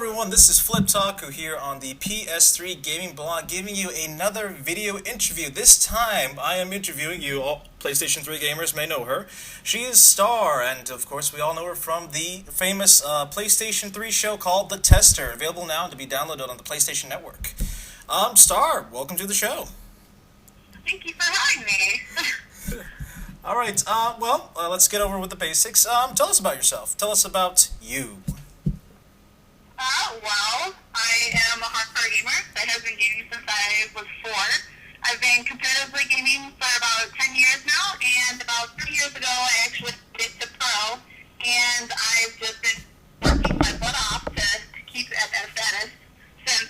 everyone, this is Flip Taku here on the PS3 Gaming Blog, giving you another video interview. This time, I am interviewing you. All PlayStation 3 gamers may know her. She is Star, and of course, we all know her from the famous PlayStation 3 show called The Tester, available now to be downloaded on the PlayStation Network. Star, welcome to the show. Thank you for having me. All right, let's get over with the basics. Tell us about yourself. Tell us about you. I am a hardcore gamer. I have been gaming since I was 4. I've been competitively gaming for about 10 years now, and about 3 years ago I actually did to pro, and I've just been working my butt off to keep at that status since.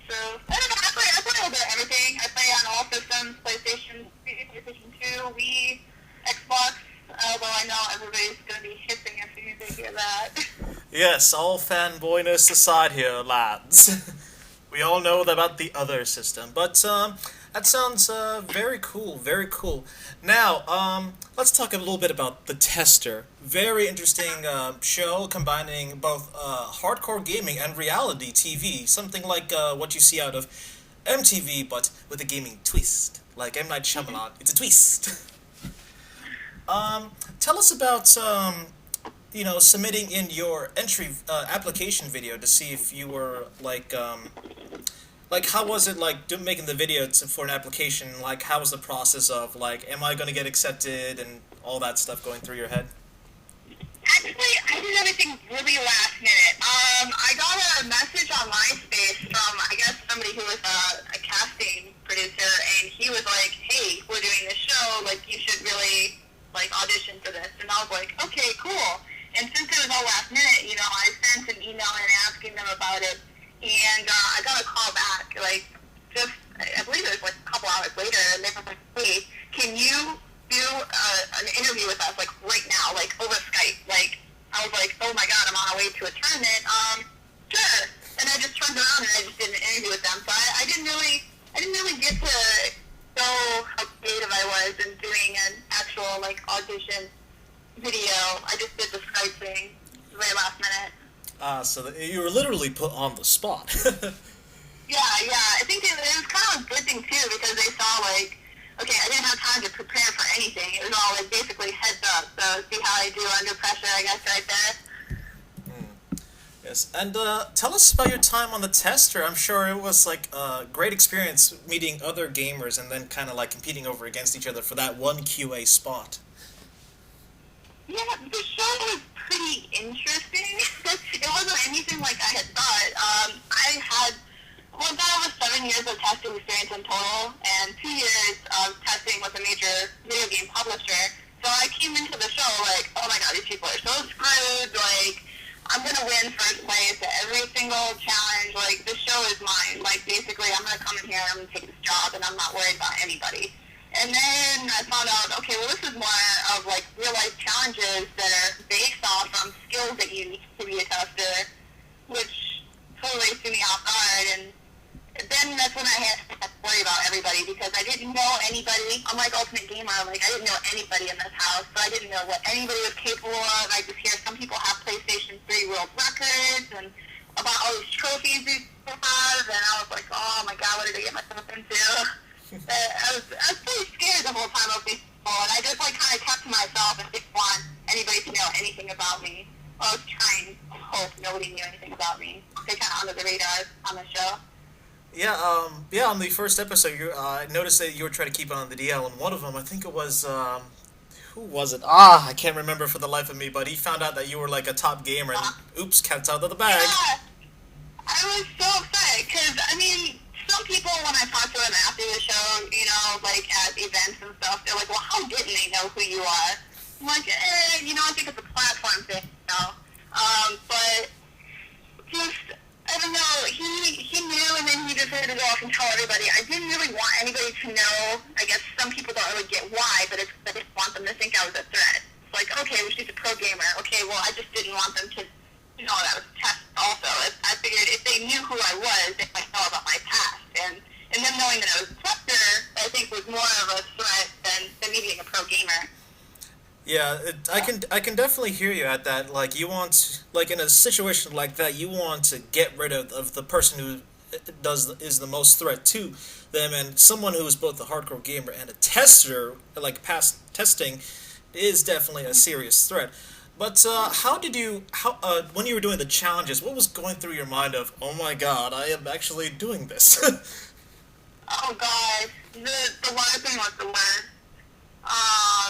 So, I don't know, I play a little bit of everything. I play on all systems, PlayStation 3, PlayStation 2, Wii, Xbox, although I know everybody's going to be hissing as soon as they hear that. Yes, all fanboyness aside here, lads. We all know about the other system, but that sounds very cool, very cool. Now, let's talk a little bit about The Tester. Very interesting show combining both hardcore gaming and reality TV, something like what you see out of MTV, but with a gaming twist, like M. Night Shyamalan. It's a twist. Tell us about submitting in your entry application video to see if you were like how was it like making the video for an application? Like, how was the process of like, am I going to get accepted and all that stuff going through your head? Actually, I did everything really last minute. I got a message on MySpace from, I guess, somebody who was a casting producer, and he was like, hey, we're doing this show, like, you should really, like, audition for this. And I was like, okay, cool. And since it was all last minute, I sent an email in asking them about it, and I got a call back, like, just, I believe it was like a couple hours later, and they were like, hey, can you do an interview with us, like, right now, like, over Skype? Like, I was like, oh my god, I'm on my way to a tournament, sure. And I just turned around and I just did an interview with them, so I didn't really get to show how creative I was in doing an actual, like, audition video. I just did the Skype thing very last minute. So you were literally put on the spot. Yeah. I think it was kind of a good thing, too, because they saw, like, okay, I didn't have time to prepare for anything. It was all, like, basically heads up. So see how I do under pressure, I guess, right there. Yes, and tell us about your time on The Tester. I'm sure it was, like, a great experience meeting other gamers and then kind of, like, competing over against each other for that one QA spot. Yeah, the show was pretty interesting. It wasn't anything like I had thought. I had that was 7 years of testing experience in total, and 2 years of testing with a major video game publisher. So I came into the show like, oh my god, these people are so screwed. Like, I'm gonna win first place at every single challenge. Like, this show is mine. Like, basically, I'm gonna come in here and I'm gonna take this job, and I'm not worried about anybody. And then I found out, okay, well, this is more of, like, real-life challenges that are based off from skills that you need to be a tester, which totally threw me off guard. And then that's when I had to worry about everybody, because I didn't know anybody. Unlike Ultimate Gamer, like, I didn't know anybody in this house, so I didn't know what anybody was capable of. I just hear some people have PlayStation 3 world records and about all these trophies these people have, and I was like, oh my god, what did I get myself into? I was pretty scared the whole time of these people, and I just, like, kind of kept to myself and didn't want anybody to know anything about me. I was trying to hope nobody knew anything about me. Stay kind of under the radar on the show. Yeah, on the first episode, I noticed that you were trying to keep on the DL, and one of them, I think it was, who was it? I can't remember for the life of me, but he found out that you were, like, a top gamer, and oops, cat's out of the bag. Yeah, I was so upset, because, I mean, some people, when I talk to them after the show, like at events and stuff, they're like, well, how didn't they know who you are? I'm like, I think it's a platform thing, but just, I don't know, he knew, and then he just had to go off and tell everybody. I didn't really want anybody to know. I guess some people don't really get why, but I didn't want them to think I was a threat. It's like, okay, well, she's a pro gamer. Okay, well, I just didn't want them to know that I was a test also. I figured if they knew who I was, they might know about my past. And them knowing that I was a tester, I think, was more of a threat than me being a pro gamer. Yeah, Yeah, I can definitely hear you at that. Like you want, like in a situation like that, you want to get rid of the person who does is the most threat to them, and someone who is both a hardcore gamer and a tester, like past testing, is definitely a serious threat. But how did you how when you were doing the challenges, what was going through your mind of, oh my god, I am actually doing this? Oh god, the water thing was the worst.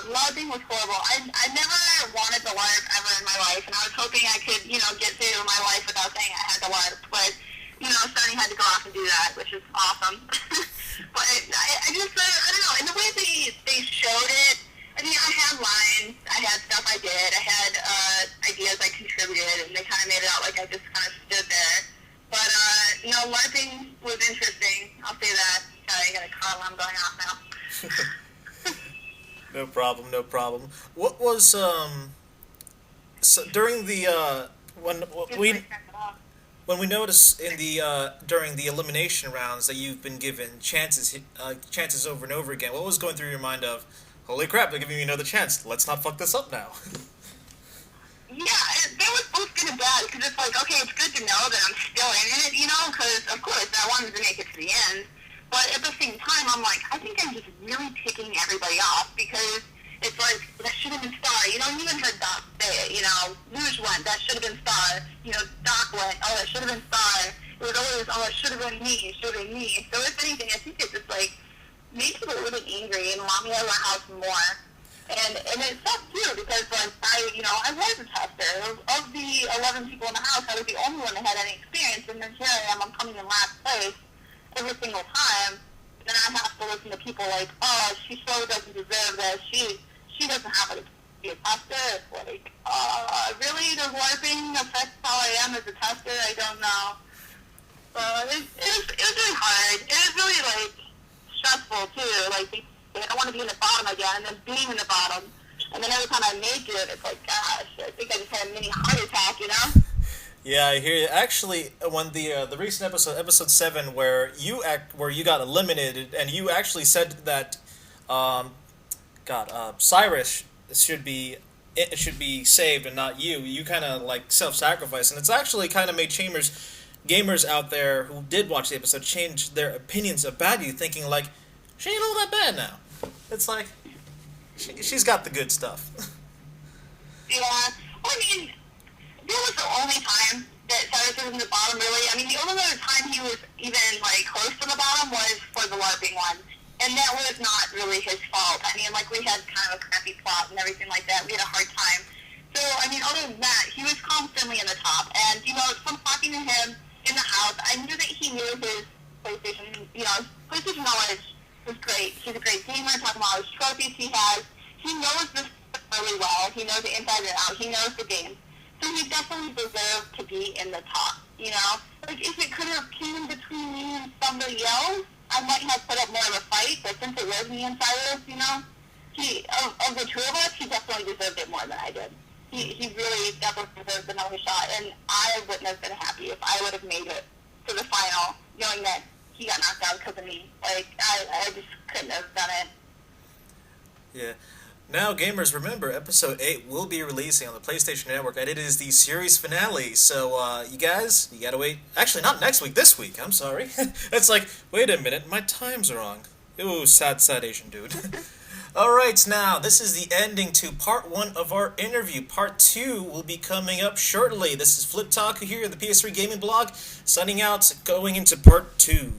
Lodging was horrible. I never wanted to LARP ever in my life, and I was hoping I could, get through my life without saying I had to LARP. But, Sonny had to go off and do that, which is awesome. But I just, I don't know, in the way they showed it, I mean, I had lines, I had stuff I did, I had ideas I contributed, and they kind of made it out like I just kind of stood there. But, LARPing was interesting. I'll say that. Sorry, I got a car alarm going off now. No problem, no problem. What was so during the when we when we notice in the during the elimination rounds that you've been given chances over and over again, what was going through your mind of, holy crap, they're giving me another chance. Let's not fuck this up now. Yeah, that was both good and bad, because it's like, okay, it's good to know that I'm still in it, because, of course, I wanted to make it to the end. But at the same time, I'm like, I think I'm just really picking everybody off, because it's like, that should have been Star. You even heard Doc say it, Luge went, that should have been Star. Doc went, oh, that should have been Star. It was always, oh, it should have been me, it should have been me. So if anything, I think it just, made people really angry and want me out of the house more. And it sucked too, because I was a tester. Of the 11 people in the house, I was the only one that had any experience, and then here I am, I'm coming in last place every single time. Then I have to listen to people like, oh, she so doesn't deserve this. She doesn't have to be a tester. It's like, really? Does LARPing affect how I am as a tester? I don't know. So it was really hard. It was really stressful too. I don't want to be in the bottom again, and then being in the bottom. And then every time I make it, it's like, gosh, I think I just had a mini heart attack. Yeah, I hear you. Actually, when the recent episode 7, where you got eliminated, and you actually said that, Cyrus should be saved and not you. You kind of self-sacrifice, and it's actually kind of made gamers out there who did watch the episode change their opinions about you, thinking like, she ain't all that bad now. It's like, she's got the good stuff. Yeah, well, I mean, that was the only time that Cyrus was in the bottom, really. I mean, the only other time he was even, close to the bottom was for the LARPing one. And that was not really his fault. I mean, we had kind of a crappy plot and everything like that. We had a hard time. So, I mean, other than that, he was constantly in the top. And, from talking to him in the house, I knew that he knew his PlayStation knowledge was great. He's a great gamer, talking about all his trophies he has. He knows this really well. He knows the inside and out. He knows the game. So he definitely deserved to be in the top, if it could have came between me and somebody else, I might have put up more of a fight, but since it was me and Cyrus, he, of the two of us, he definitely deserved it more than I did. He really definitely deserved another shot, and I wouldn't have been happy if I would have made it to the final, knowing that he got knocked out because of me. I just couldn't have done it. Yeah. Now, gamers, remember, Episode 8 will be releasing on the PlayStation Network, and it is the series finale, so, you guys, you gotta wait. Actually, not next week, this week, I'm sorry. It's like, wait a minute, my times are wrong. Ooh, sad Asian dude. Alright, now, this is the ending to Part 1 of our interview. Part 2 will be coming up shortly. This is Flip Talk here in the PS3 Gaming Blog, signing out, going into Part 2.